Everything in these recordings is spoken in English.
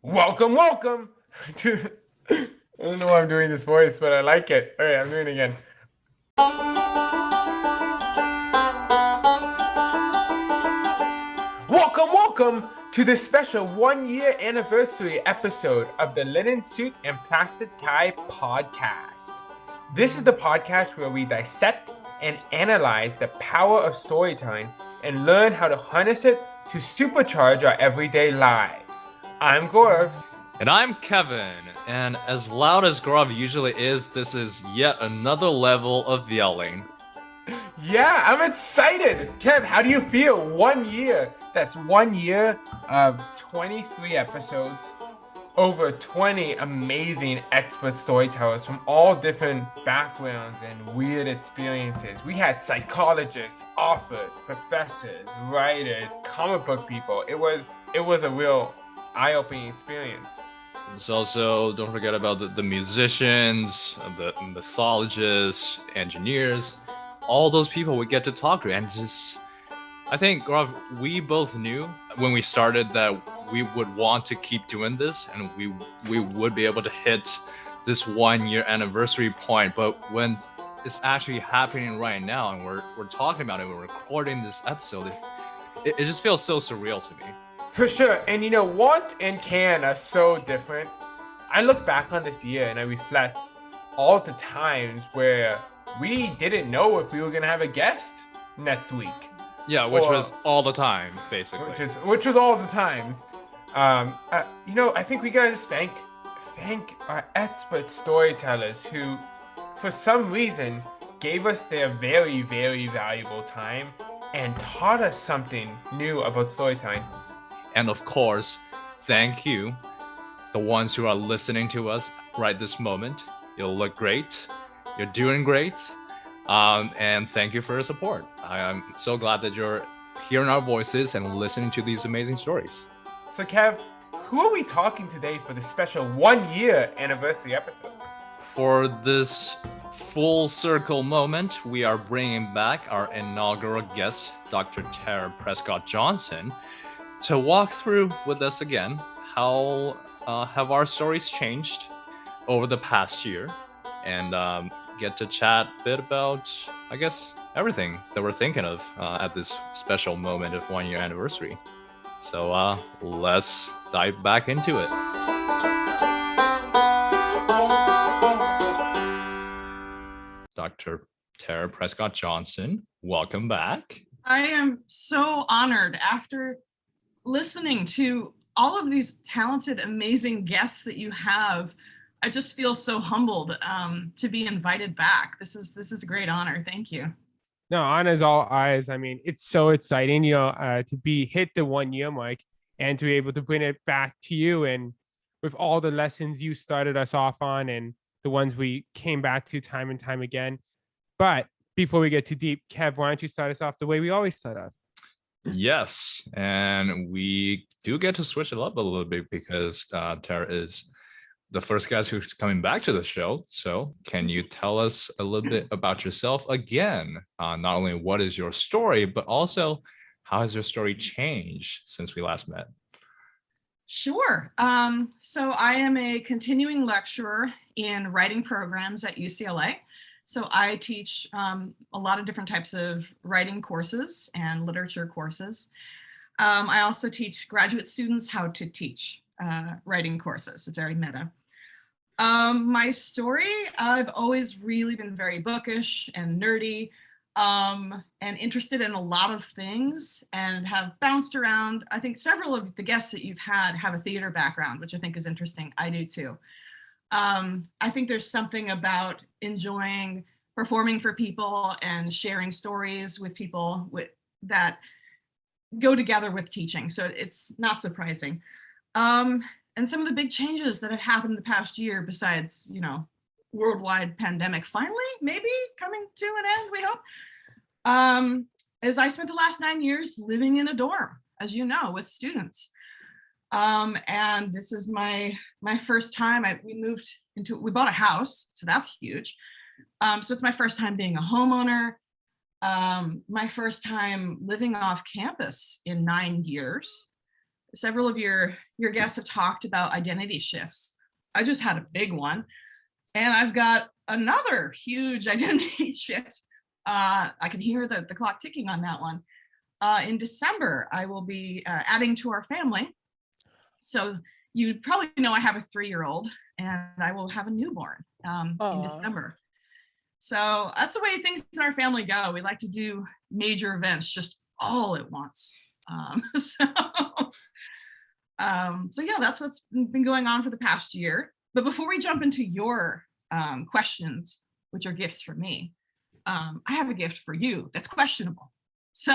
Welcome to. I don't know why I'm doing this voice, but I like it. Okay, I'm doing it again. Welcome to this special 1 year anniversary episode of the Linen Suit and Plastic Tie podcast. This is the podcast where we dissect and analyze the power of storytelling and learn how to harness it to supercharge our everyday lives. I'm Gorav. And I'm Kevin, and as loud as Gorav usually is, this is yet another level of yelling. Yeah, I'm excited. Kev, how do you feel? 1 year. That's 1 year of 23 episodes, over 20 amazing expert storytellers from all different backgrounds and weird experiences. We had psychologists, authors, professors, writers, comic book people. It was a real eye-opening experience. There's also, don't forget about the musicians, the mythologists, engineers, all those people we get to talk to. And just, I think, Gorav, we both knew when we started that we would want to keep doing this and we would be able to hit this 1 year anniversary point. But when it's actually happening right now and we're talking about it, we're recording this episode, it just feels so surreal to me. For sure. And want and can are so different. I look back on this year and I reflect all the times where we didn't know if we were going to have a guest next week. Yeah, which was all the time, basically. Which was all the times. I think we got to just thank our expert storytellers who, for some reason, gave us their very, very valuable time and taught us something new about storytelling. And of course, thank you, the ones who are listening to us right this moment. You'll look great. You're doing great. And thank you for your support. I'm so glad that you're hearing our voices and listening to these amazing stories. So Kev, who are we talking today for this special 1 year anniversary episode? For this full circle moment, we are bringing back our inaugural guest, Dr.Prescott-Johnson, to walk through with us again how have our stories changed over the past year, and get to chat a bit about, I guess, everything that we're thinking of at this special moment of 1 year anniversary. So let's dive back into it. Dr. Tara Prescott-Johnson, welcome back. I am so honored after listening to all of these talented, amazing guests that you have. I just feel so humbled to be invited back. This is a great honor. Thank you. No, honors all eyes. I mean, it's so exciting, to be hit the 1 year mark and to be able to bring it back to you, and with all the lessons you started us off on and the ones we came back to time and time again. But before we get too deep, Kev, why don't you start us off the way we always start off? Yes, and we do get to switch it up a little bit because Tara is the first guy who's coming back to the show. So can you tell us a little bit about yourself again? Not only what is your story, but also how has your story changed since we last met? Sure. So I am a continuing lecturer in writing programs at UCLA. So I teach a lot of different types of writing courses and literature courses. I also teach graduate students how to teach writing courses. It's very meta. My story, I've always really been very bookish and nerdy and interested in a lot of things and have bounced around. I think several of the guests that you've had have a theater background, which I think is interesting. I do too. I think there's something about enjoying performing for people and sharing stories with people that go together with teaching. So it's not surprising. And some of the big changes that have happened in the past year, besides, worldwide pandemic, finally, maybe coming to an end, we hope, is I spent the last 9 years living in a dorm, as you know, with students. And this is my first time. We bought a house, so that's huge. So it's my first time being a homeowner. My first time living off campus in 9 years. several of your guests have talked about identity shifts. I just had a big one, and I've got another huge identity shift. I can hear the clock ticking on that one. In December, I will be adding to our family. So you probably know I have a 3-year-old, and I will have a newborn in December. So that's the way things in our family go. We like to do major events just all at once. So yeah, that's what's been going on for the past year. But before we jump into your questions, which are gifts for me, I have a gift for you that's questionable. So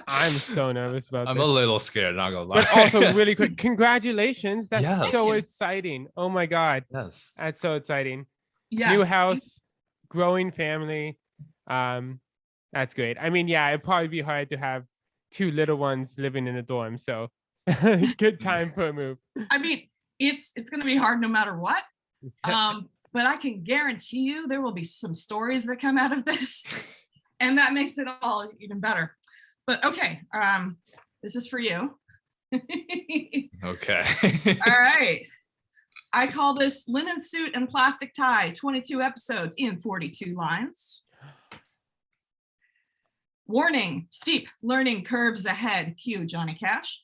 I'm so nervous about I'm this. a little scared, not gonna lie. But also really quick, congratulations. That's Yes. so exciting. Oh my God. Yes. That's so exciting. yes. New house, growing family. That's great. I mean, yeah, it'd probably be hard to have 2 little ones living in a dorm. So good time for a move. I mean, it's going to be hard no matter what. But I can guarantee you there will be some stories that come out of this, and that makes it all even better. But okay, this is for you. Okay. All right. I call this Linen Suit and Plastic Tie, 22 episodes in 42 lines. Warning, steep learning curves ahead. Cue Johnny Cash.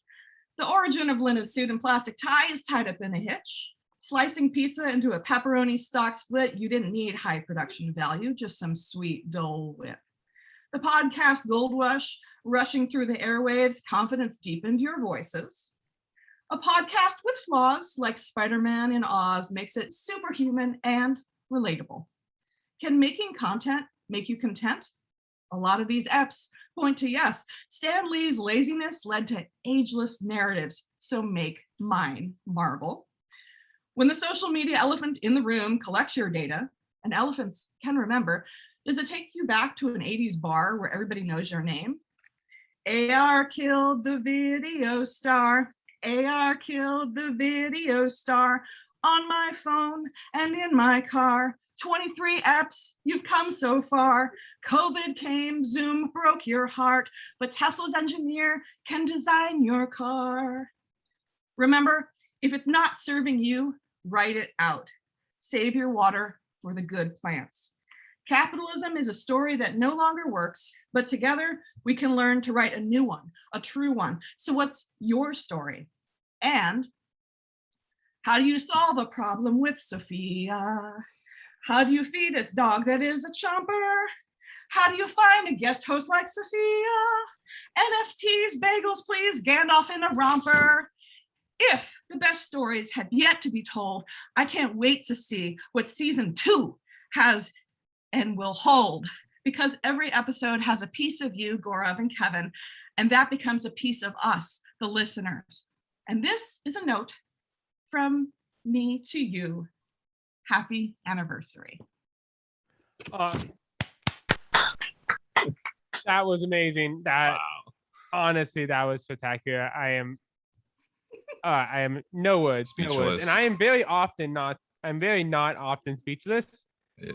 The origin of Linen Suit and Plastic Tie is tied up in a hitch. Slicing pizza into a pepperoni stock split, you didn't need high production value, just some sweet Dole Whip. The podcast Gold Rush, rushing through the airwaves, confidence deepened your voices. A podcast with flaws like Spider-Man in Oz makes it superhuman and relatable. Can making content make you content? A lot of these eps point to yes. Stan Lee's laziness led to ageless narratives, so make mine marvel. When the social media elephant in the room collects your data, and elephants can remember, does it take you back to an 80s bar where everybody knows your name? AR killed the video star. AR killed the video star. On my phone and in my car. 23 apps, you've come so far. COVID came, Zoom broke your heart, but Tesla's engineer can design your car. Remember, if it's not serving you, write it out. Save your water for the good plants. Capitalism is a story that no longer works, but together we can learn to write a new one, a true one. So what's your story? And how do you solve a problem with Sophia? How do you feed a dog that is a chomper? How do you find a guest host like Sophia? NFTs, bagels, please, Gandalf in a romper. If the best stories have yet to be told, I can't wait to see what season 2 has and will hold, because every episode has a piece of you, Gorav and Kevin, and that becomes a piece of us, the listeners. And this is a note from me to you. Happy anniversary. That was amazing. Honestly, that was spectacular. I am no words, Speechless. and I am very not often speechless. Yeah.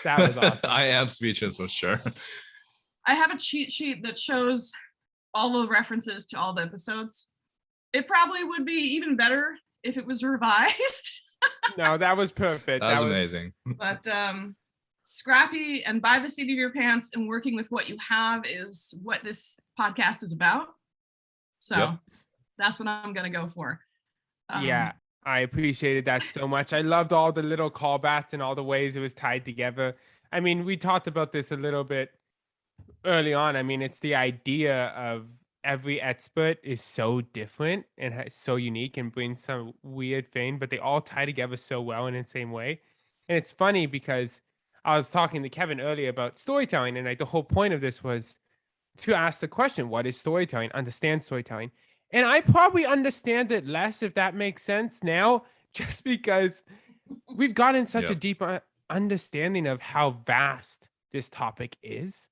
That was awesome. I am speechless for sure. I have a cheat sheet that shows all the references to all the episodes. It probably would be even better if it was revised. No, that was perfect. That was amazing. But scrappy and by the seat of your pants and working with what you have is what this podcast is about. So that's what I'm going to go for. Yeah, I appreciated that so much. I loved all the little callbacks and all the ways it was tied together. I mean, we talked about this a little bit early on. I mean, it's the idea of every expert is so different and so unique and brings some weird thing, but they all tie together so well in the same way. And it's funny because I was talking to Kevin earlier about storytelling, and like the whole point of this was to ask the question, what is storytelling? Understand storytelling. And I probably understand it less, if that makes sense now, just because we've gotten such a deep understanding of how vast this topic is.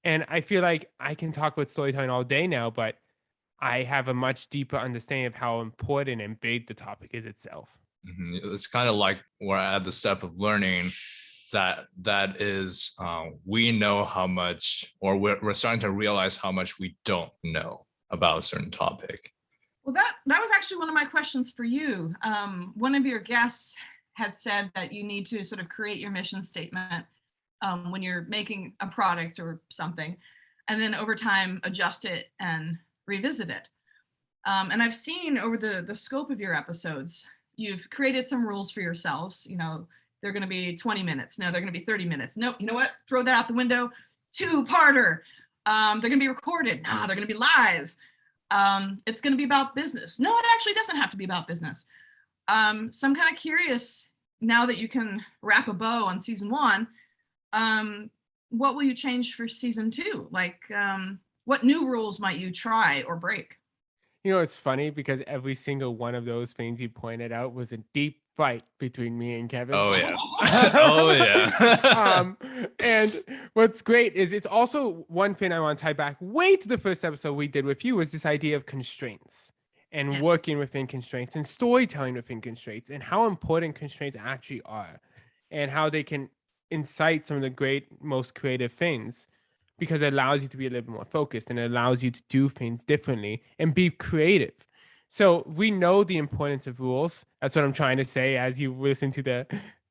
And I feel like I can talk about storytelling all day now, but I have a much deeper understanding of how important and big the topic is itself. Mm-hmm. It's kind of like we're at the step of learning that is, we know how much, or we're starting to realize how much we don't know about a certain topic. Well, that was actually one of my questions for you. One of your guests had said that you need to sort of create your mission statement when you're making a product or something, and then over time adjust it and revisit it. And I've seen over the scope of your episodes, you've created some rules for yourselves. They're going to be 20 minutes. No, they're going to be 30 minutes. Nope. You know what? Throw that out the window. 2-parter. They're going to be recorded. No, they're going to be live. It's going to be about business. No, it actually doesn't have to be about business. So I'm kind of curious, now that you can wrap a bow on season 1, what will you change for season 2? Like, what new rules might you try or break? It's funny because every single one of those things you pointed out was a deep fight between me and Kevin. Oh yeah. Oh yeah. And what's great is it's also one thing I want to tie back way to the first episode we did with you, was this idea of constraints and Yes. working within constraints and storytelling within constraints, and how important constraints actually are, and how they can incite some of the most creative things, because it allows you to be a little bit more focused and it allows you to do things differently and be creative. So we know the importance of rules. That's what I'm trying to say as you listen to the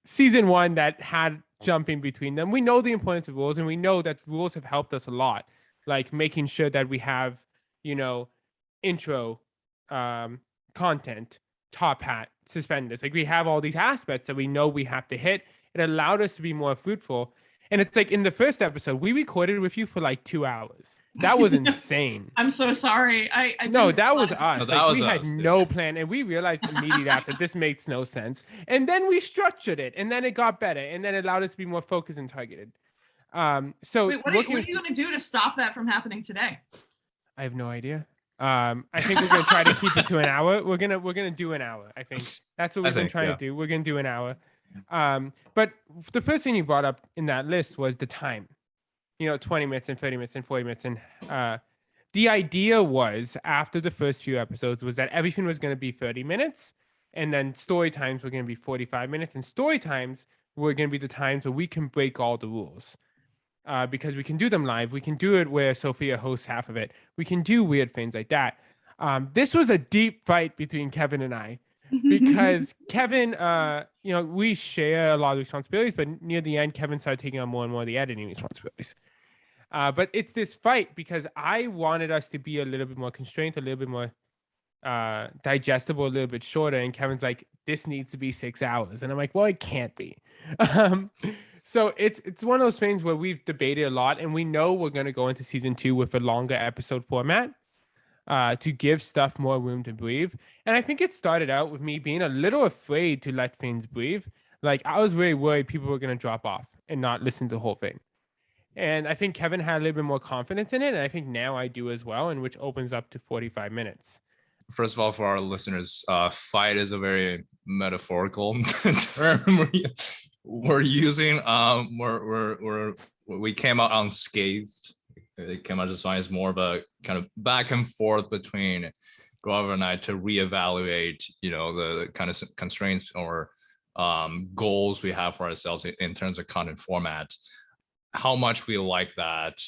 season 1 that had jumping between them. We know the importance of rules, and we know that rules have helped us a lot, like making sure that we have, intro, content, top hat, suspenders. Like, we have all these aspects that we know we have to hit. It allowed us to be more fruitful. And it's like in the first episode, we recorded with you for like 2 hours. That was insane. I'm so sorry. I No, didn't that was realize- us. No, that Like, was we had us, dude. no plan, and we realized immediately after this makes no sense. And then we structured it, and then it got better, and then it allowed us to be more focused and targeted. So Wait, what are you going to do to stop that from happening today? I have no idea. I think we're gonna try to keep it to an hour. We're gonna do an hour. I think that's what we've been trying to do. We're gonna do an hour. But the first thing you brought up in that list was the time. 20 minutes and 30 minutes and 40 minutes. And the idea was, after the first few episodes, was that everything was going to be 30 minutes. And then story times were going to be 45 minutes. And story times were going to be the times where we can break all the rules. Because we can do them live. We can do it where Sophia hosts half of it. We can do weird things like that. This was a deep fight between Kevin and I. Because Kevin, we share a lot of responsibilities, but near the end, Kevin started taking on more and more of the editing responsibilities. But it's this fight because I wanted us to be a little bit more constrained, a little bit more digestible, a little bit shorter. And Kevin's like, this needs to be 6 hours. And I'm like, well, it can't be. So it's one of those things where we've debated a lot, and we know we're going to go into season 2 with a longer episode format. To give stuff more room to breathe. And I think it started out with me being a little afraid to let things breathe. Like, I was really worried people were going to drop off and not listen to the whole thing. And I think Kevin had a little bit more confidence in it. And I think now I do as well, and which opens up to 45 minutes. First of all, for our listeners, fight is a very metaphorical term we're using. We came out unscathed. It came out just fine. It's more of a kind of back and forth between Gorav and I to reevaluate, the kind of constraints or goals we have for ourselves in terms of content format. How much we like that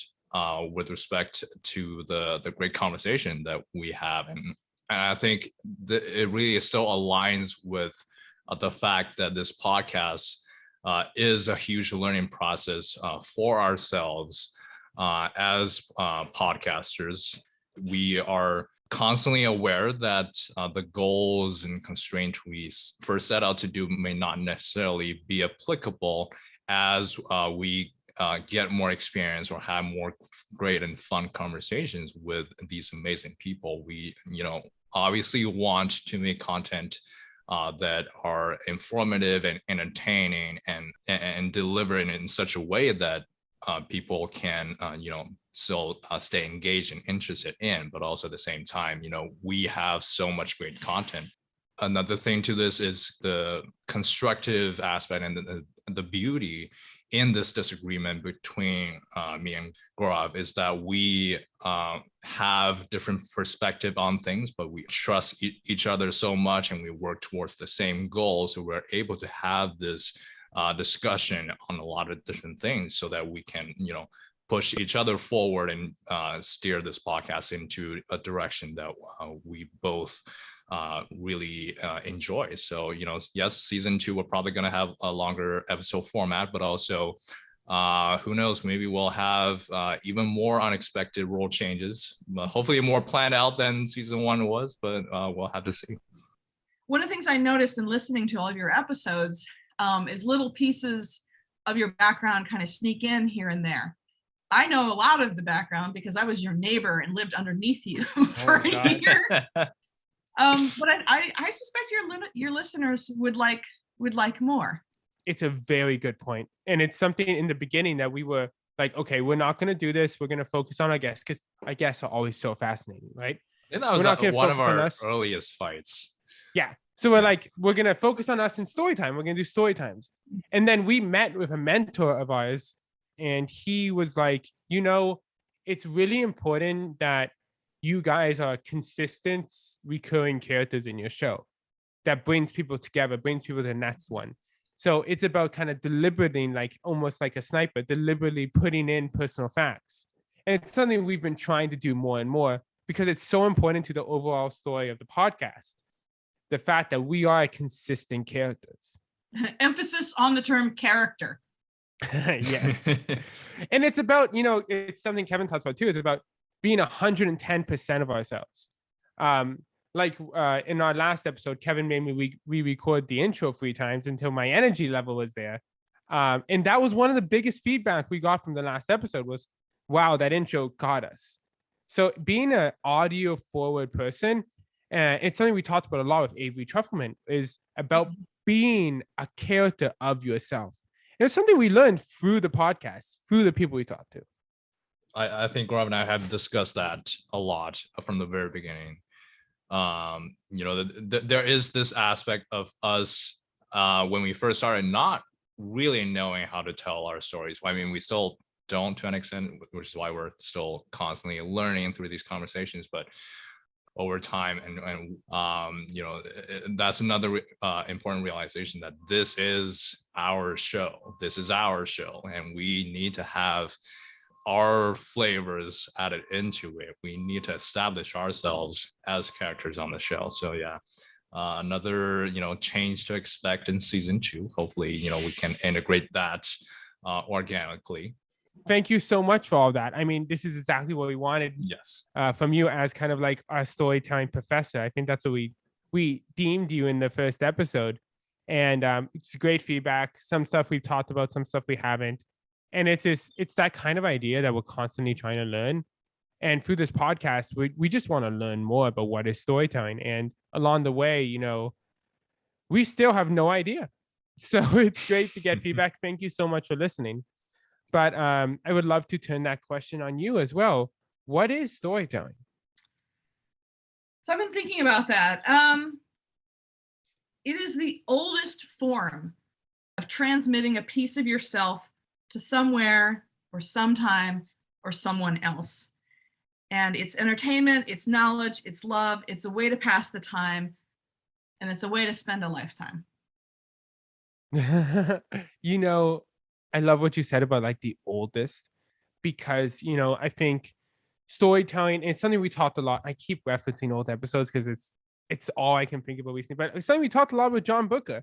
with respect to the great conversation that we have, and I think it really still aligns with the fact that this podcast is a huge learning process for ourselves. As podcasters, we are constantly aware that the goals and constraints we first set out to do may not necessarily be applicable as we get more experience or have more great and fun conversations with these amazing people. We, obviously want to make content that are informative and entertaining and deliver it in such a way that people can, still stay engaged and interested in, but also at the same time, we have so much great content. Another thing to this is the constructive aspect and the beauty in this disagreement between me and Gorav is that we have different perspective on things, but we trust each other so much and we work towards the same goal. So we're able to have this discussion on a lot of different things so that we can, push each other forward and steer this podcast into a direction that we both really enjoy. So, yes, season 2, we're probably going to have a longer episode format, but also who knows, maybe we'll have even more unexpected role changes, hopefully more planned out than season 1 was, but we'll have to see. One of the things I noticed in listening to all of your episodes is little pieces of your background kind of sneak in here and there. I know a lot of the background because I was your neighbor and lived underneath you for a year. But I suspect your listeners would like more. It's a very good point. And it's something in the beginning that we were like, okay, we're not going to do this. We're going to focus on our guests, because our guests are always so fascinating, right? And that was one of our earliest fights. Yeah. So we're like, we're going to focus on us in story time. We're going to do story times. And then we met with a mentor of ours, and he was like, it's really important that you guys are consistent, recurring characters in your show that brings people together, brings people to the next one. So it's about kind of deliberately, like almost like a sniper, deliberately putting in personal facts. And it's something we've been trying to do more and more because it's so important to the overall story of the podcast. The fact that we are consistent characters. Emphasis on the term character. Yes. And it's about, it's something Kevin talks about too. It's about being 110% of ourselves. In our last episode, Kevin made me re-record the intro 3 times until my energy level was there. And that was one of the biggest feedback we got from the last episode was, wow, that intro got us. So being an audio forward person, it's something we talked about a lot with Avery Truffleman, is about being a character of yourself. And it's something we learned through the podcast, through the people we talked to. I think Gorav and I have discussed that a lot from the very beginning. There is this aspect of us when we first started not really knowing how to tell our stories. I mean, we still don't to an extent, which is why we're still constantly learning through these conversations, but over time and that's another important realization, that this is our show, and we need to have our flavors added into it. We need to establish ourselves as characters on the show. So another change to expect in season 2. Hopefully we can integrate that organically. Thank you so much for all that. I mean, this is exactly what we wanted. Yes. From you as kind of like our storytelling professor. I think that's what we deemed you in the first episode. And it's great feedback. Some stuff we've talked about, some stuff we haven't. And it's that kind of idea that we're constantly trying to learn. And through this podcast, we just want to learn more about what is storytelling. And along the way, we still have no idea. So it's great to get feedback. Thank you so much for listening. But I would love to turn that question on you as well. What is storytelling? So I've been thinking about that. It is the oldest form of transmitting a piece of yourself to somewhere or sometime or someone else. And it's entertainment, it's knowledge, it's love, it's a way to pass the time, and it's a way to spend a lifetime. I love what you said about like the oldest, because, I think storytelling, it's something we talked a lot. I keep referencing old episodes because it's all I can think about recently, but it's something we talked a lot with John Booker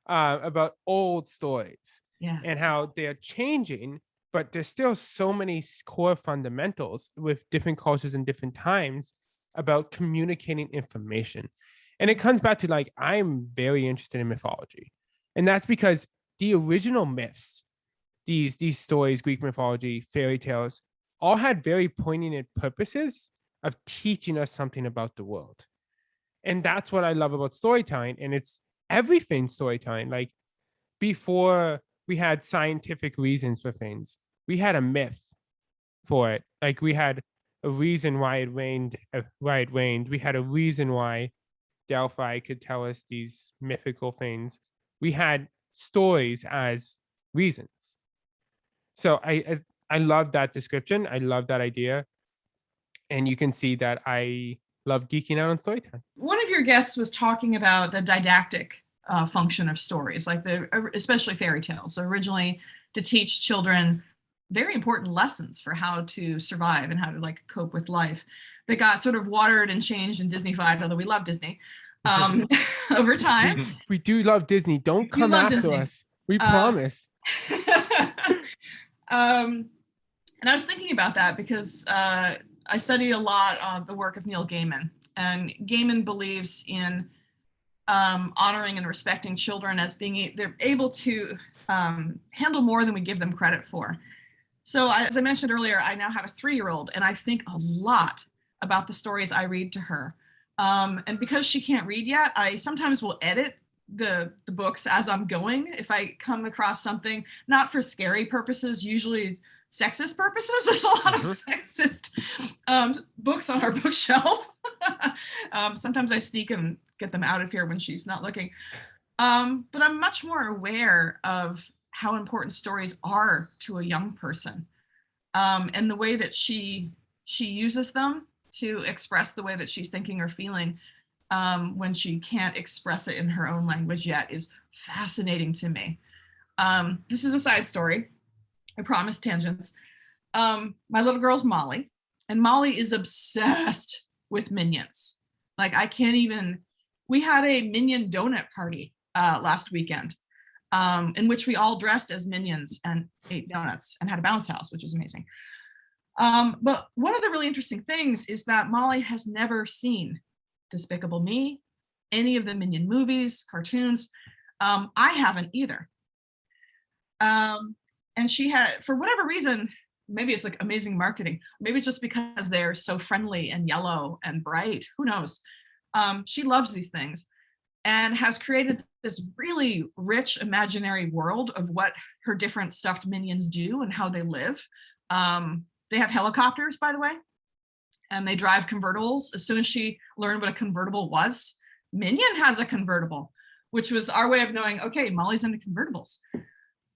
about old stories and how they're changing, but there's still so many core fundamentals with different cultures and different times about communicating information. And it comes back to like, I'm very interested in mythology. And that's because the original myths, these stories, Greek mythology, fairy tales, all had very poignant purposes of teaching us something about the world. And that's what I love about storytelling. And it's everything storytelling. Like before we had scientific reasons for things, we had a myth for it. Like we had a reason why it rained. We had a reason why Delphi could tell us these mythical things. We had stories as reasons. So I love that description. I love that idea. And you can see that I love geeking out on storytelling. One of your guests was talking about the didactic function of stories, like especially fairy tales. So originally to teach children very important lessons for how to survive and how to like cope with life. They got sort of watered and changed and Disneyfied, although we love Disney, over time. We do love Disney. Don't come after Disney. us. We promise. And I was thinking about that because I study a lot on the work of Neil Gaiman, and Gaiman believes in honoring and respecting children as being they're able to handle more than we give them credit for. So as I mentioned earlier, I now have a 3-year-old, and I think a lot about the stories I read to her. And because she can't read yet, I sometimes will edit the books as I'm going. If I come across something, not for scary purposes, usually sexist purposes. There's a lot of sexist books on our bookshelf. Sometimes I sneak and get them out of here when she's not looking. But I'm much more aware of how important stories are to a young person, and the way that she uses them to express the way that she's thinking or feeling when she can't express it in her own language yet is fascinating to me. This is a side story. I promise tangents. My little girl's Molly, and Molly is obsessed with Minions. Like we had a Minion donut party last weekend, in which we all dressed as Minions and ate donuts and had a bounce house, which was amazing. But one of the really interesting things is that Molly has never seen Despicable Me, any of the Minion movies, cartoons. I haven't either. And she had, for whatever reason, maybe it's like amazing marketing, maybe just because they're so friendly and yellow and bright, who knows? She loves these things and has created this really rich imaginary world of what her different stuffed minions do and how they live. They have helicopters, by the way, and they drive convertibles. As soon as she learned what a convertible was, Minion has a convertible, which was our way of knowing, okay, Molly's into convertibles.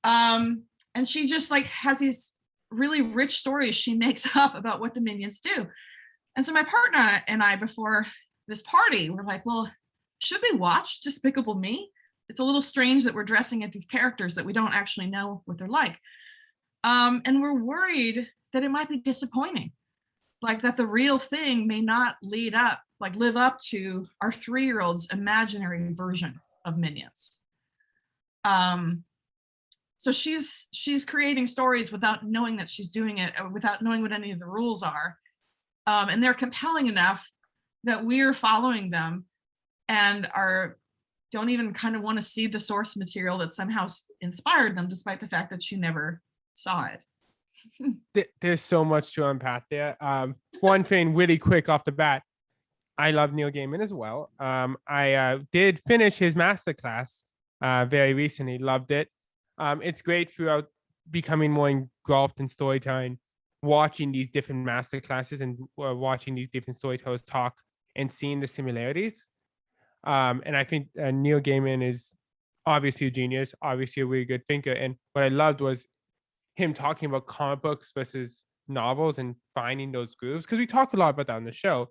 And she just like has these really rich stories she makes up about what the Minions do. And so my partner and I, before this party, were like, well, should we watch Despicable Me? It's a little strange that we're dressing at these characters that we don't actually know what they're like. And we're worried that it might be disappointing, like that the real thing may not live up to our 3-year-old's imaginary version of Minions. So she's creating stories without knowing that she's doing it, without knowing what any of the rules are. And they're compelling enough that we're following them and don't even kind of want to see the source material that somehow inspired them, despite the fact that she never saw it. There's so much to unpack there. One thing really quick off the bat, I love Neil Gaiman as well. I did finish his masterclass very recently, loved it. It's great throughout becoming more engulfed in storytelling, watching these different masterclasses and watching these different storytellers talk and seeing the similarities. And I think Neil Gaiman is obviously a genius, obviously a really good thinker. And what I loved was him talking about comic books versus novels and finding those grooves, because we talk a lot about that on the show.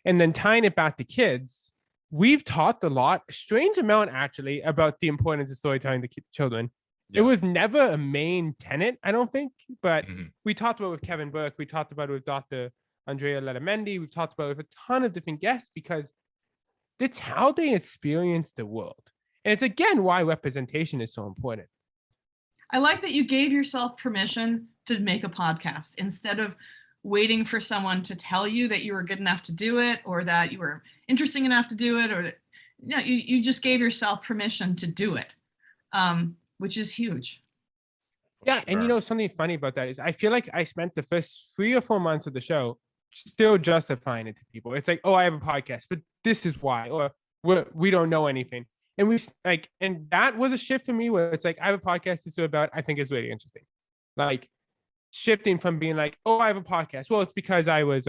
And then tying it back to kids, we've talked a lot, a strange amount actually, about the importance of storytelling to children. Yeah. It was never a main tenet, I don't think, but we talked about it with Kevin Burke, we talked about it with Dr. Andrea Letamendi, we've talked about it with a ton of different guests, because it's how they experience the world. And it's again why representation is so important. I like that you gave yourself permission to make a podcast instead of waiting for someone to tell you that you were good enough to do it, or that you were interesting enough to do it, or that you just gave yourself permission to do it, which is huge. Yeah, sure. And something funny about that is I feel like I spent the first 3 or 4 months of the show still justifying it to people. It's like, oh, I have a podcast, but this is why, or we don't know anything. And and that was a shift for me where it's like, I have a podcast, this is about, I think it's really interesting. Like shifting from being like, oh, I have a podcast. Well, it's because I was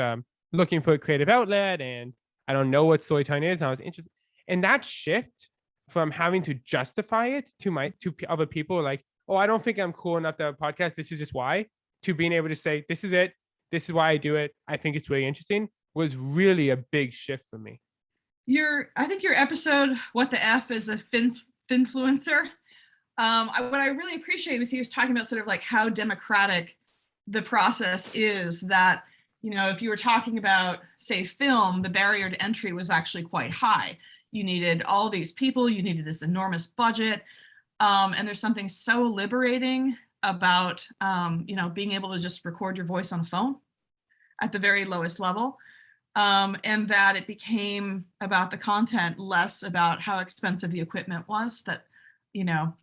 looking for a creative outlet and I don't know what storytelling is. And I was interested. And that shift from having to justify it to other people, like, oh, I don't think I'm cool enough to have a podcast, this is just why, to being able to say, this is it, this is why I do it, I think it's really interesting, was really a big shift for me. I think your episode, What the F is a Finfluencer? What I really appreciate was he was talking about sort of like how democratic the process is that, if you were talking about, say, film, the barrier to entry was actually quite high. You needed all these people, you needed this enormous budget. And there's something so liberating about, being able to just record your voice on a phone at the very lowest level. And that it became about the content, less about how expensive the equipment was. That,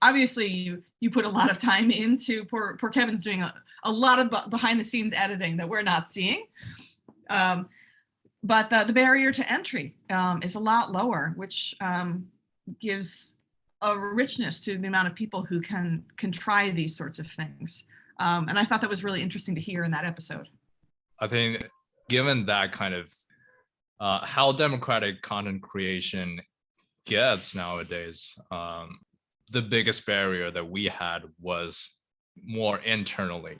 obviously you put a lot of time into, poor Kevin's doing a lot of behind the scenes editing that we're not seeing. But the barrier to entry is a lot lower, which gives a richness to the amount of people who can try these sorts of things. And I thought that was really interesting to hear in that episode. I think given that kind of how democratic content creation gets nowadays, the biggest barrier that we had was more internally.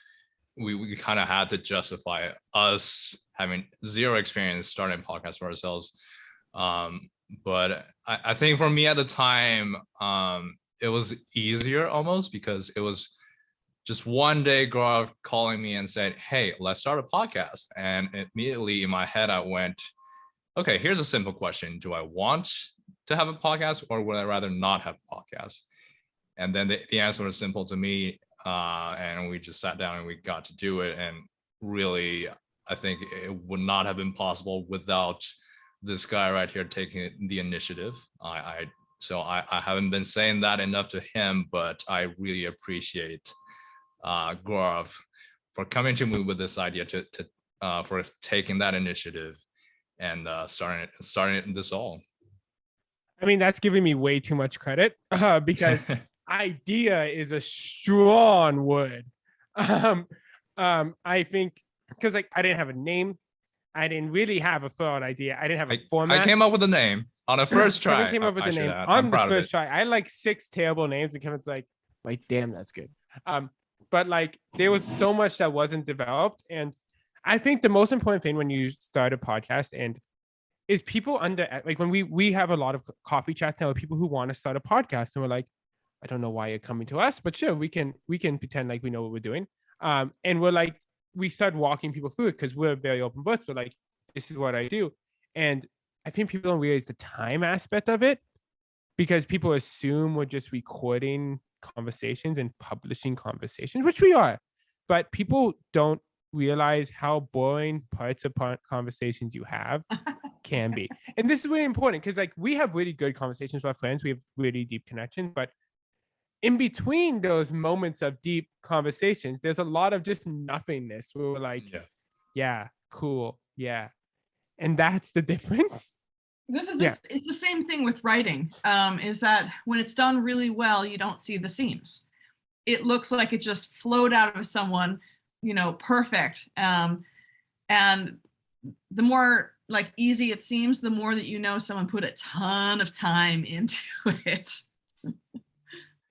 We kind of had to justify us having zero experience starting podcasts for ourselves. But I think for me at the time, it was easier almost because it was just one day Gorav calling me and said, hey, let's start a podcast. And immediately in my head, I went, okay, here's a simple question. Do I want to have a podcast or would I rather not have a podcast? And then the answer was simple to me. And we just sat down and we got to do it. And really, I think it would not have been possible without this guy right here taking the initiative. So I haven't been saying that enough to him, but I really appreciate Gorav for coming to me with this idea for taking that initiative and starting this all. I mean, that's giving me way too much credit because idea is a strong word. I think because I didn't have a name. I didn't really have a thought idea. I didn't have a format. I came up with a name on a first try. Kevin came up with the name on the first try. I had like 6 terrible names, and Kevin's like, damn, that's good. But there was so much that wasn't developed, and I think the most important thing when you start a podcast is people when we have a lot of coffee chats now with people who want to start a podcast, and we're like, I don't know why you're coming to us, but sure, we can pretend like we know what we're doing. And we're like, we start walking people through it because we're very open books. We're like, this is what I do. And I think people don't realize the time aspect of it because people assume we're just recording conversations and publishing conversations, which we are. But people don't realize how boring parts of conversations you have can be. And this is really important because we have really good conversations with our friends. We have really deep connections, but in between those moments of deep conversations, there's a lot of just nothingness where we're like, yeah, cool, yeah. And that's the difference. It's the same thing with writing, is that when it's done really well, you don't see the seams. It looks like it just flowed out of someone, perfect. And the more easy it seems, the more that someone put a ton of time into it.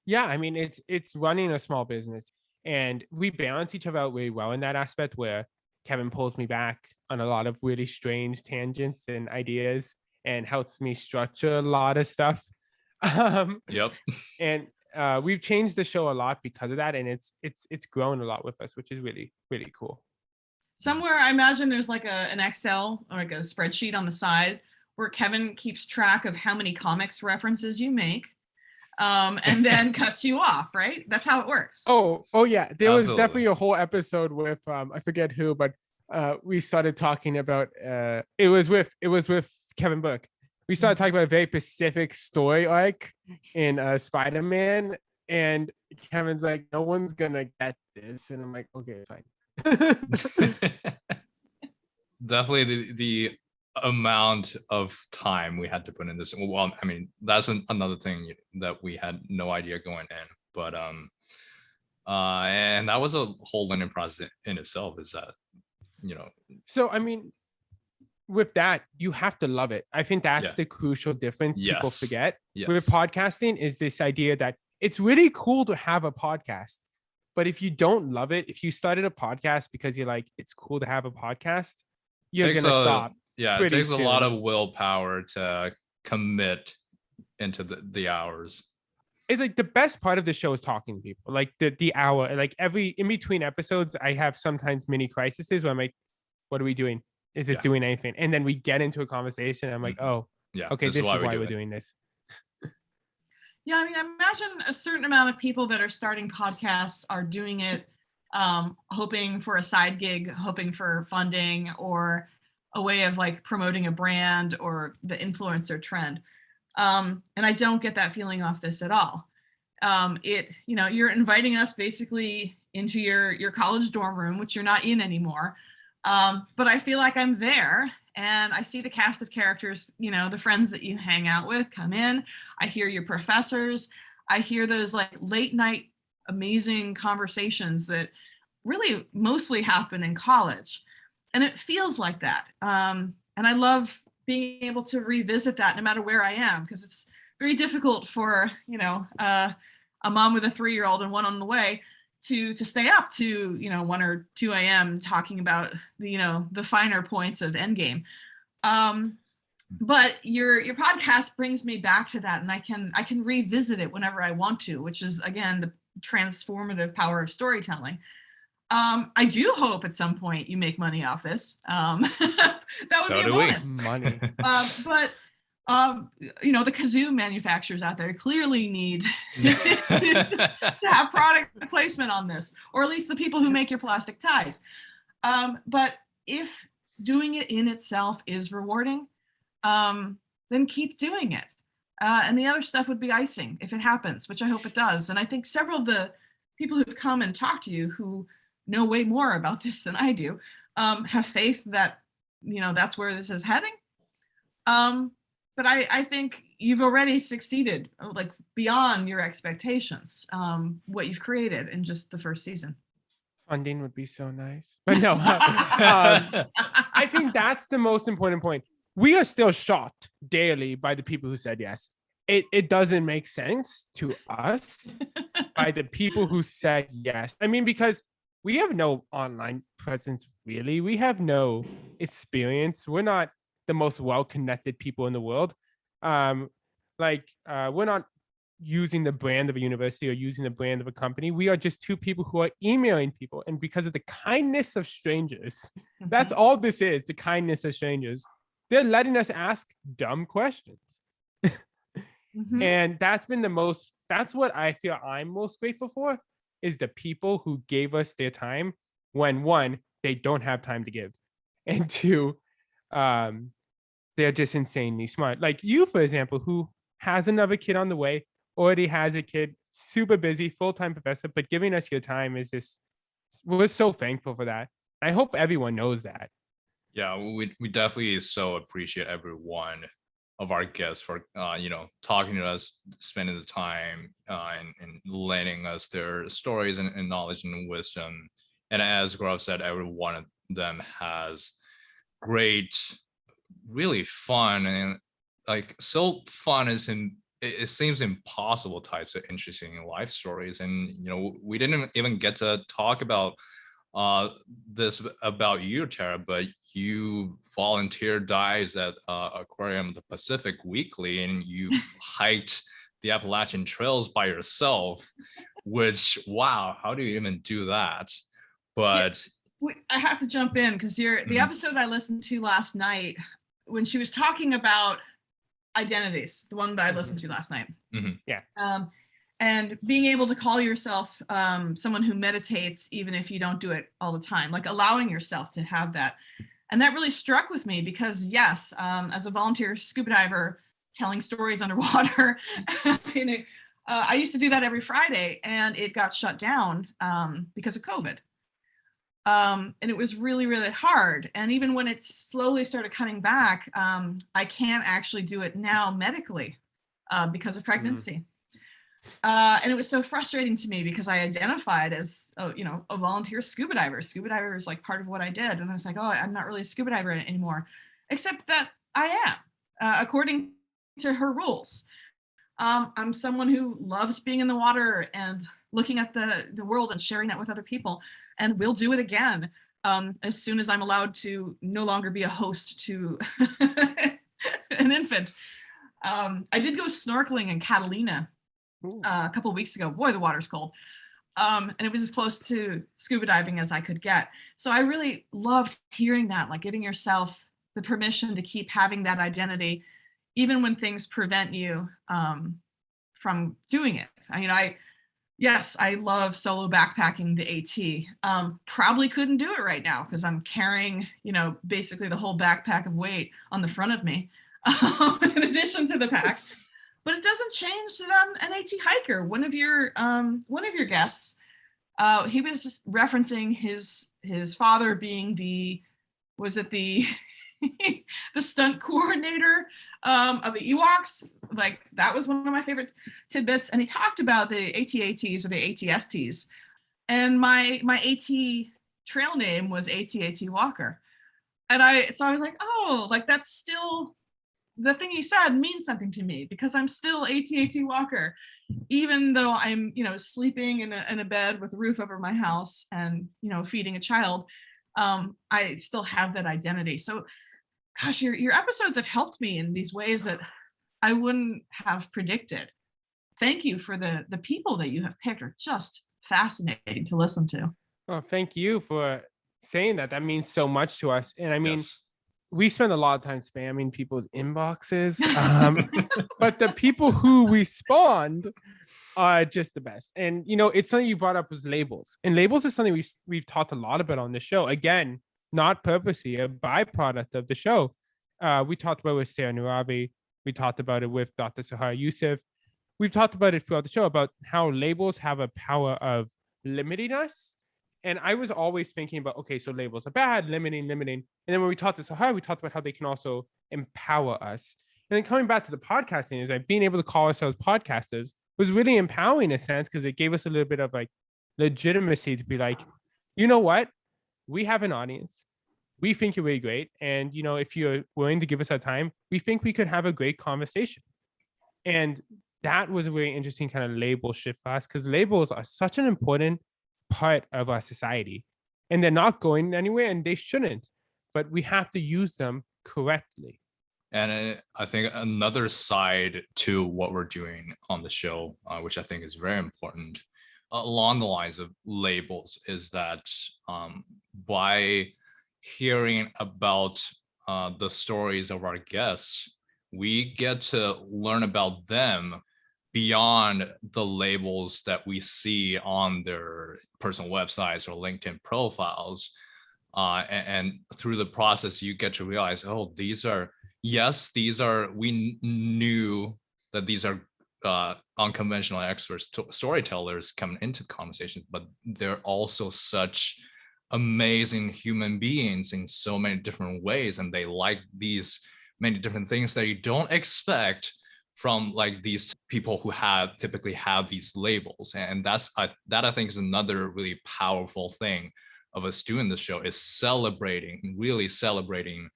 Yeah, I mean, it's running a small business, and we balance each other out really well in that aspect where Kevin pulls me back on a lot of really strange tangents and ideas and helps me structure a lot of stuff. Yep. And we've changed the show a lot because of that, and it's grown a lot with us, which is really, really cool. Somewhere, I imagine there's an Excel or a spreadsheet on the side where Kevin keeps track of how many comics references you make. And then cuts you off, right? That's how it works. Oh yeah. There was definitely a whole episode with I forget who, but we started talking about it was with Kevin Book. We started talking about a very specific story arc in Spider-Man, and Kevin's like, no one's gonna get this, and I'm like, okay, fine. Definitely the amount of time we had to put in this. Well, I mean, that's another thing that we had no idea going in, but and that was a whole learning process in itself, is that so I mean, with that, you have to love it. I think that's the crucial difference people forget with podcasting, is this idea that it's really cool to have a podcast, but if you don't love it, if you started a podcast because you're like, it's cool to have a podcast, you're gonna stop. Yeah, it takes a lot of willpower to commit into the hours. it's like the best part of the show is talking to people. Like the hour, like every in between episodes, I have sometimes mini crises where I'm like, what are we doing? Is this doing anything? And then we get into a conversation. I'm like, oh, Yeah. okay, this is why we're doing this. Yeah, I mean, I imagine a certain amount of people that are starting podcasts are doing it hoping for a side gig, hoping for funding, or a way of like promoting a brand or the influencer trend. And I don't get that feeling off this at all. You're inviting us basically into your college dorm room, which you're not in anymore. But I feel like I'm there and I see the cast of characters, the friends that you hang out with come in. I hear your professors. I hear those like late night amazing conversations that really mostly happen in college. And it feels like that. And I love being able to revisit that no matter where I am, because it's very difficult for, a mom with a 3-year-old and one on the way to stay up to 1 or 2 a.m. talking about the finer points of Endgame. But your podcast brings me back to that, and I can revisit it whenever I want to, which is again the transformative power of storytelling. I do hope at some point you make money off this. That would be a bonus. Money. But the kazoo manufacturers out there clearly need to have product placement on this, or at least the people who make your plastic ties. But if doing it in itself is rewarding, then keep doing it. And the other stuff would be icing if it happens, which I hope it does. And I think several of the people who've come and talked to you who know way more about this than I do, have faith that, that's where this is heading. But I think you've already succeeded, like beyond your expectations, what you've created in just the first season. Funding would be so nice. But no, I think that's the most important point. We are still shocked daily by the people who said yes. It doesn't make sense to us by the people who said yes. I mean, because we have no online presence, really. We have no experience. We're not the most well-connected people in the world. We're not using the brand of a university or using the brand of a company. We are just two people who are emailing people. And because of the kindness of strangers, that's all this is, the kindness of strangers. They're letting us ask dumb questions. And that's what I feel I'm most grateful for, is the people who gave us their time when, one, they don't have time to give, and two, they're just insanely smart. Like you, for example, who has another kid on the way, already has a kid, super busy, full-time professor, but giving us your time is just, we're so thankful for that. I hope everyone knows that. Yeah, we definitely so appreciate every one of our guests for talking to us, spending the time and lending us their stories and knowledge and wisdom. And as Gorav said, every one of them has great, really fun and like so fun is it seems impossible types of interesting life stories. And we didn't even get to talk about this about you, Tara, but you volunteer dives at Aquarium of the Pacific weekly, and you've hiked the Appalachian Trails by yourself, which, wow, how do you even do that? But I have to jump in because the episode I listened to last night, when she was talking about identities, the one that I listened to last night. Yeah. And being able to call yourself someone who meditates, even if you don't do it all the time, like allowing yourself to have that. And that really struck with me because, yes, as a volunteer scuba diver, telling stories underwater, I used to do that every Friday, and it got shut down because of COVID. And it was really, really hard. And even when it slowly started coming back, I can't actually do it now medically because of pregnancy. And it was so frustrating to me because I identified as, a volunteer scuba diver. Scuba diver is like part of what I did. And I was like, oh, I'm not really a scuba diver anymore, except that I am, according to her rules. I'm someone who loves being in the water and looking at the world and sharing that with other people. And we'll do it again as soon as I'm allowed to no longer be a host to an infant. I did go snorkeling in Catalina a couple of weeks ago. Boy, the water's cold. And it was as close to scuba diving as I could get. So I really loved hearing that, like giving yourself the permission to keep having that identity, even when things prevent you from doing it. I mean, yes, I love solo backpacking the AT. Probably couldn't do it right now because I'm carrying, basically the whole backpack of weight on the front of me, in addition to the pack. But it doesn't change that I'm an AT hiker. One of your guests, he was just referencing his father being the the stunt coordinator of the Ewoks. Like, that was one of my favorite tidbits. And he talked about the AT-ATs or the AT-STs. And my AT trail name was AT-AT Walker. And so I was like, oh, like that's still, the thing he said means something to me because I'm still AT-AT Walker, even though I'm, sleeping in a bed with a roof over my house and, feeding a child. I still have that identity. So, gosh, your episodes have helped me in these ways that I wouldn't have predicted. Thank you for the people that you have picked are just fascinating to listen to. Oh, thank you for saying that. That means so much to us. And I mean, Yes. we spend a lot of time spamming people's inboxes, but the people who respond are just the best. And, it's something you brought up was labels. And labels is something we've talked a lot about on the show. Again, not purposely, a byproduct of the show. We talked about it with Sarah Nurabi. We talked about it with Dr. Sahara Youssef. We've talked about it throughout the show about how labels have a power of limiting us. And I was always thinking about, okay, so labels are bad, limiting. And then when we talked to Sahara, we talked about how they can also empower us. And then coming back to the podcasting is like being able to call ourselves podcasters was really empowering in a sense because it gave us a little bit of like legitimacy to be like, you know what? We have an audience. We think you're really great. And, if you're willing to give us our time, we think we could have a great conversation. And that was a really interesting kind of label shift for us because labels are such an important part of our society and they're not going anywhere and they shouldn't, but we have to use them correctly. And I think another side to what we're doing on the show, which I think is very important, along the lines of labels, is that by hearing about the stories of our guests, we get to learn about them beyond the labels that we see on their personal websites or LinkedIn profiles. And through the process, you get to realize, oh, we knew that these are unconventional experts, storytellers coming into conversations, but they're also such amazing human beings in so many different ways. And they like these many different things that you don't expect from like these people who typically have these labels. And that I think is another really powerful thing of us doing this show, is really celebrating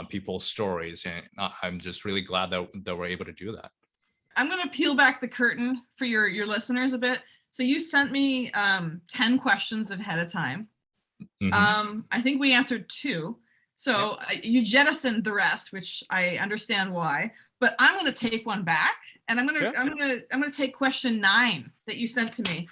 people's stories. And I'm just really glad that we're able to do that. I'm going to peel back the curtain for your listeners a bit. So you sent me 10 questions ahead of time. Mm-hmm. I think we answered 2. So you jettisoned the rest, which I understand why. But I'm going to take one back, and I'm going to take question 9 that you sent to me.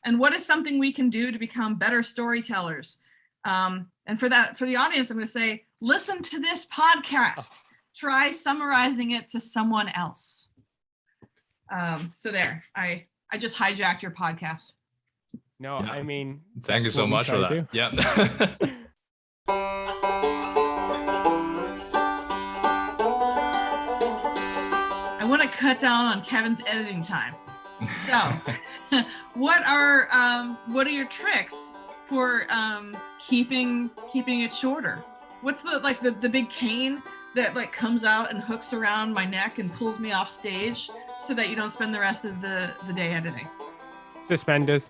And what is something we can do to become better storytellers? And for the audience, I'm going to say, listen to this podcast. Try summarizing it to someone else. So there, I just hijacked your podcast. No, yeah. I mean, thank you so much for that. Yeah. I want to cut down on Kevin's editing time. So, what are your tricks for keeping it shorter? What's the big cane that like comes out and hooks around my neck and pulls me off stage so that you don't spend the rest of the day editing? Suspenders.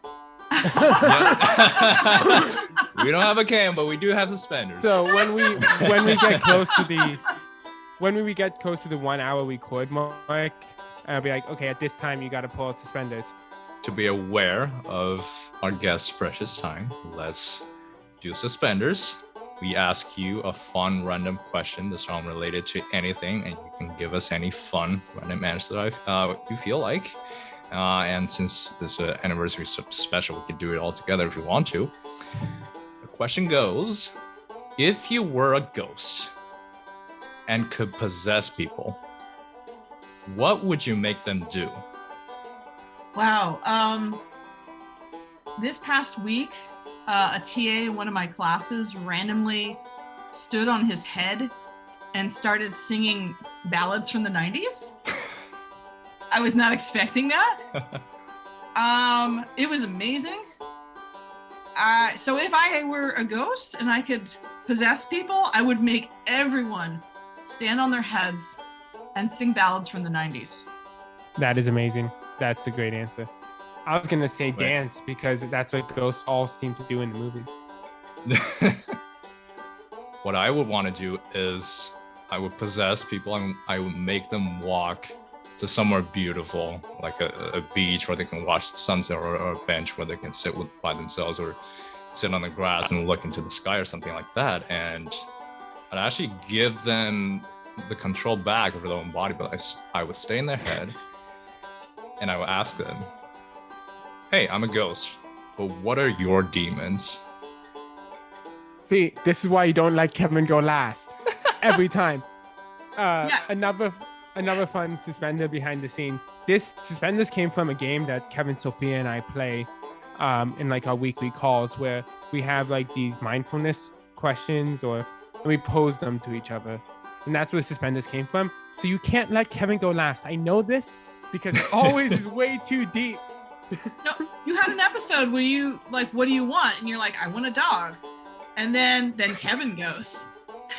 We don't have a cane, but we do have suspenders. So when we get close to the 1 hour record mark, I'll be like, okay, at this time you got to pull out suspenders. To be aware of our guest's precious time, let's do suspenders. We ask you a fun random question that's unrelated to anything, and you can give us any fun random answer you feel like. And since this anniversary special, we could do it all together if we want to. The question goes, if you were a ghost and could possess people, what would you make them do? Wow. This past week, a TA in one of my classes randomly stood on his head and started singing ballads from the 90s. I was not expecting that. It was amazing. So if I were a ghost and I could possess people, I would make everyone stand on their heads and sing ballads from the 90s. That is amazing. That's a great answer. I was going to say dance because that's what ghosts all seem to do in the movies. What I would want to do is I would possess people and I would make them walk to somewhere beautiful, like a beach where they can watch the sunset, or a bench where they can sit by themselves, or sit on the grass and look into the sky or something like that. And I'd actually give them the control back over their own body, but I would stay in their head and I would ask them, hey, I'm a ghost, but what are your demons? See, this is why you don't let Kevin go last. Every time. Yeah. Another fun suspender behind the scene. This suspenders came from a game that Kevin, Sophia, and I play in like our weekly calls, where we have like these mindfulness questions, and we pose them to each other. And that's where suspenders came from. So you can't let Kevin go last. I know this because it always is way too deep. No, you had an episode where you like, what do you want? And you're like, I want a dog. And then Kevin goes.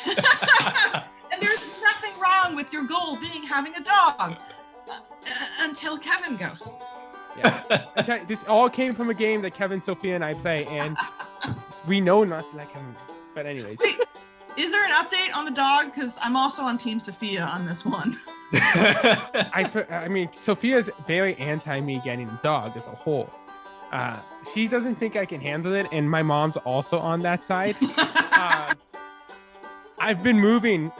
And there's nothing wrong with your goal being having a dog until Kevin goes. Yeah. This all came from a game that Kevin, Sophia, and I play, and we know not to let Kevin go. But anyways. Wait, is there an update on the dog? Because I'm also on Team Sophia on this one. I mean, Sophia's very anti me getting a dog as a whole. She doesn't think I can handle it, and my mom's also on that side. I've been moving,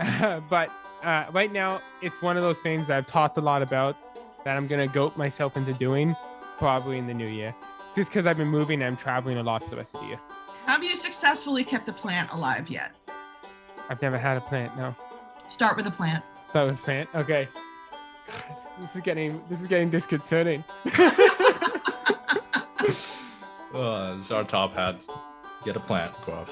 but right now it's one of those things that I've talked a lot about that I'm gonna goat myself into doing probably in the new year. It's just because I've been moving and I'm traveling a lot for the rest of the year. Have you successfully kept a plant alive yet? I've never had a plant, no. Start with a plant. Start with a plant? Okay. God, this is getting disconcerting. This is our top hat. Get a plant, Gorav.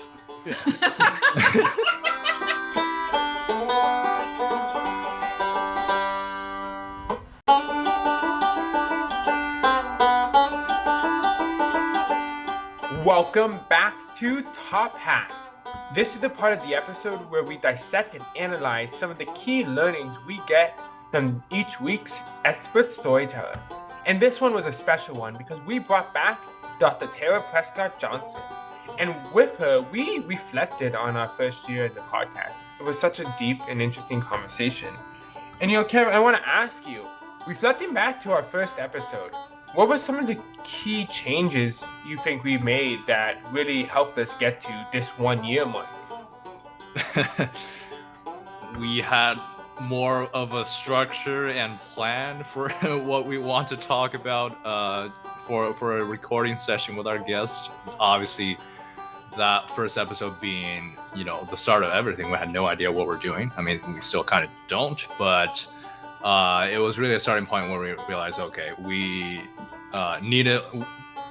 Welcome back to Top Hat. This is the part of the episode where we dissect and analyze some of the key learnings we get from each week's expert storyteller. And this one was a special one because we brought back Dr.Prescott-Johnson. And with her, we reflected on our first year in the podcast. It was such a deep and interesting conversation. And Kevin, I want to ask you, reflecting back to our first episode, what were some of the key changes you think we made that really helped us get to this 1 year mark? We had more of a structure and plan for what we want to talk about for a recording session with our guests. Obviously, that first episode being, the start of everything, we had no idea what we're doing. I mean, we still kind of don't, but it was really a starting point where we realized, okay, we needed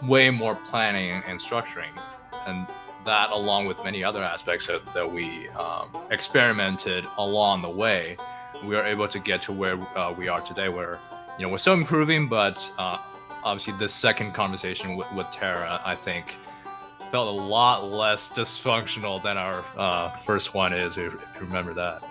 way more planning and structuring, and that, along with many other aspects that we experimented along the way, we are able to get to where we are today, where we're still improving, but obviously this second conversation with Tara, I think, felt a lot less dysfunctional than our first one is, if you remember that.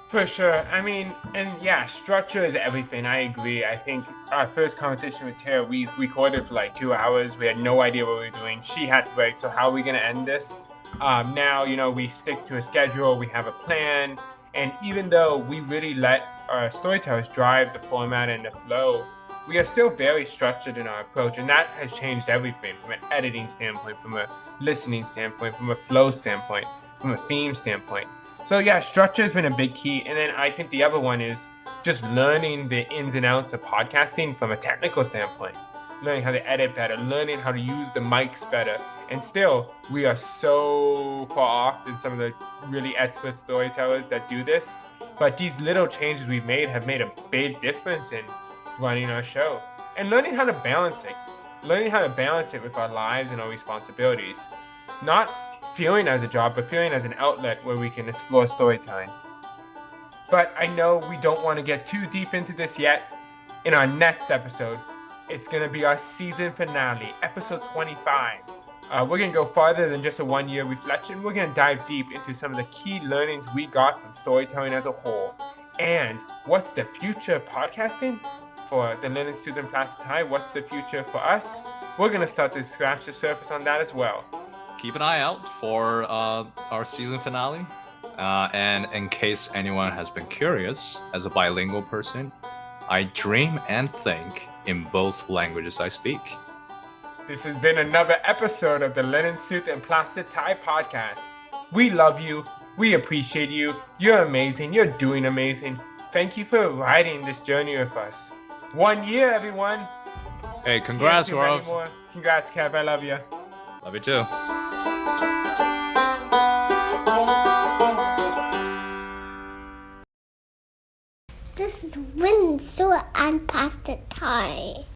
For sure. I mean, and yeah, structure is everything. I agree. I think our first conversation with Tara, we recorded for like 2 hours. We had no idea what we were doing. She had to write, so how are we going to end this? Now, we stick to a schedule. We have a plan. And even though we really let our storytellers drive the format and the flow, we are still very structured in our approach. And that has changed everything from an editing standpoint, from a listening standpoint, from a flow standpoint, from a theme standpoint. So yeah, structure has been a big key. And then I think the other one is just learning the ins and outs of podcasting from a technical standpoint. Learning how to edit better, learning how to use the mics better. And still, we are so far off than some of the really expert storytellers that do this. But these little changes we've made have made a big difference in running our show. And learning how to balance it. Learning how to balance it with our lives and our responsibilities. Not feeling as a job, but feeling as an outlet where we can explore storytelling. But I know we don't want to get too deep into this yet. In our next episode, it's going to be our season finale, episode 25. We're going to go farther than just a one-year reflection. We're going to dive deep into some of the key learnings we got from storytelling as a whole. And what's the future of podcasting for the Menon student Plastic Tie? What's the future for us? We're going to start to scratch the surface on that as well. Keep an eye out for our season finale. And in case anyone has been curious, as a bilingual person, I dream and think in both languages I speak. This has been another episode of the Linen Suit and Plastic Tie podcast. We love you. We appreciate you. You're amazing. You're doing amazing. Thank you for riding this journey with us. 1 year, everyone. Hey, congrats, Gorav. Congrats, Kev. I love you. Love you too. This is Linen Suit and Plastic Tie.